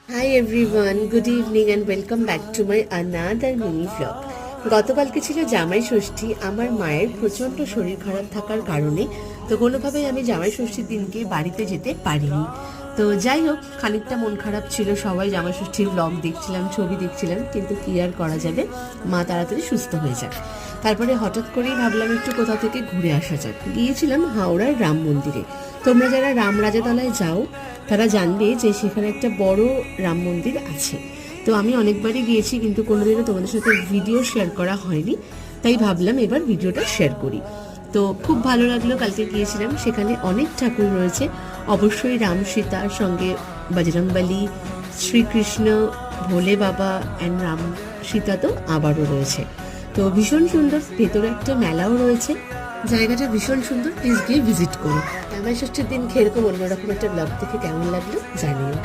Hi everyone, good evening and welcome back to my another mini vlog. গতকালকে ছিল জামাই ষষ্ঠী। আমার মায়ের প্রচণ্ড শরীর খারাপ থাকার কারণে তো কোনোভাবেই আমি জামাই ষষ্ঠীর দিনকে বাড়িতে যেতে পারিনি। তো যাই হোক, খানিকটা মন খারাপ ছিল, সবাই জামাই ষষ্ঠীর ব্লগ দেখছিলাম, ছবি দেখছিলাম, কিন্তু কি আর করা যাবে, মা তাড়াতাড়ি সুস্থ হয়ে যাক। তারপরে হঠাৎ করেই ভাবলাম একটু কোথা থেকে ঘুরে আসা যাক। গিয়েছিলাম হাওড়ার রাম মন্দিরে। তোমরা যারা রাম রাজাতলায় যাও তারা জানবে যে সেখানে একটা বড় রাম মন্দির আছে। তো আমি অনেকবারই গিয়েছি, কিন্তু কোনোদিনও তোমাদের সাথে ভিডিও শেয়ার করা হয়নি, তাই ভাবলাম এবার ভিডিওটা শেয়ার করি। তো খুব ভালো লাগলো, কালকে গিয়েছিলাম, সেখানে অনেক ঠাকুর রয়েছে। অবশ্যই রাম সীতার সঙ্গে বজরংবলী, শ্রীকৃষ্ণ, ভোলে বাবা অ্যান্ড রাম সীতা তো আবারও রয়েছে। তো ভীষণ সুন্দর, ভেতরে একটা মেলাও রয়েছে, জায়গাটা ভীষণ সুন্দর, প্লিজ গিয়ে ভিজিট করুন। জামাই ষষ্ঠীর দিন এরকম অন্যরকম একটা ব্লগ দেখে কেমন লাগলো জানিও।